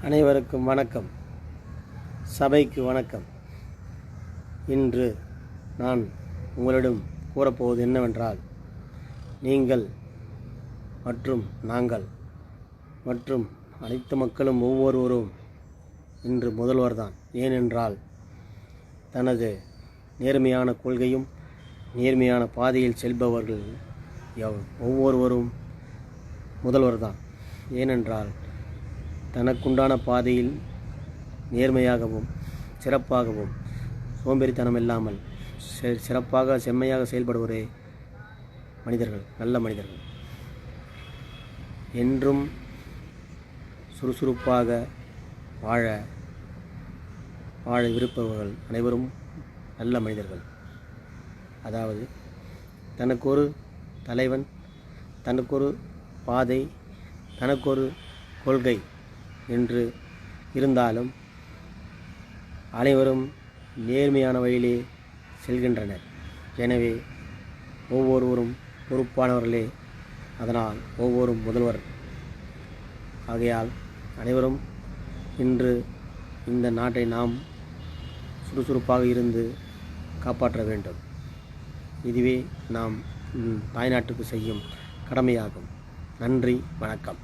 அனைவருக்கும் வணக்கம். சபைக்கு வணக்கம். இன்று நான் உங்களிடம் கூறப்போவது என்னவென்றால், நீங்கள் மற்றும் நாங்கள் மற்றும் அனைத்து மக்களும் ஒவ்வொருவரும் இன்று முதல்வர்தான். ஏனென்றால் தனது நேர்மையான கொள்கையும் நேர்மையான பாதையில் செல்பவர்கள் ஒவ்வொருவரும் முதல்வர்தான். ஏனென்றால் தனக்குண்டான பாதையில் நேர்மையாகவும் சிறப்பாகவும் சோம்பேறித்தனம் இல்லாமல் சிறப்பாக செம்மையாக செயல்படுவரே மனிதர்கள், நல்ல மனிதர்கள். என்றும் சுறுசுறுப்பாக வாழ விருப்பவர்கள் அனைவரும் நல்ல மனிதர்கள். அதாவது தனக்கொரு தலைவன், தனக்கொரு பாதை, தனக்கொரு கொள்கை என்று இருந்தாலும் அனைவரும் நேர்மையான வழியிலே செல்கின்றனர். எனவே ஒவ்வொருவரும் பொறுப்பானவர்களே. அதனால் ஒவ்வொருவரும் முதல்வர். ஆகையால் அனைவரும் இன்று இந்த நாட்டை நாம் சுறுசுறுப்பாக இருந்து காப்பாற்ற வேண்டும். இதுவே நாம் தாய்நாட்டுக்கு செய்யும் கடமையாகும். நன்றி, வணக்கம்.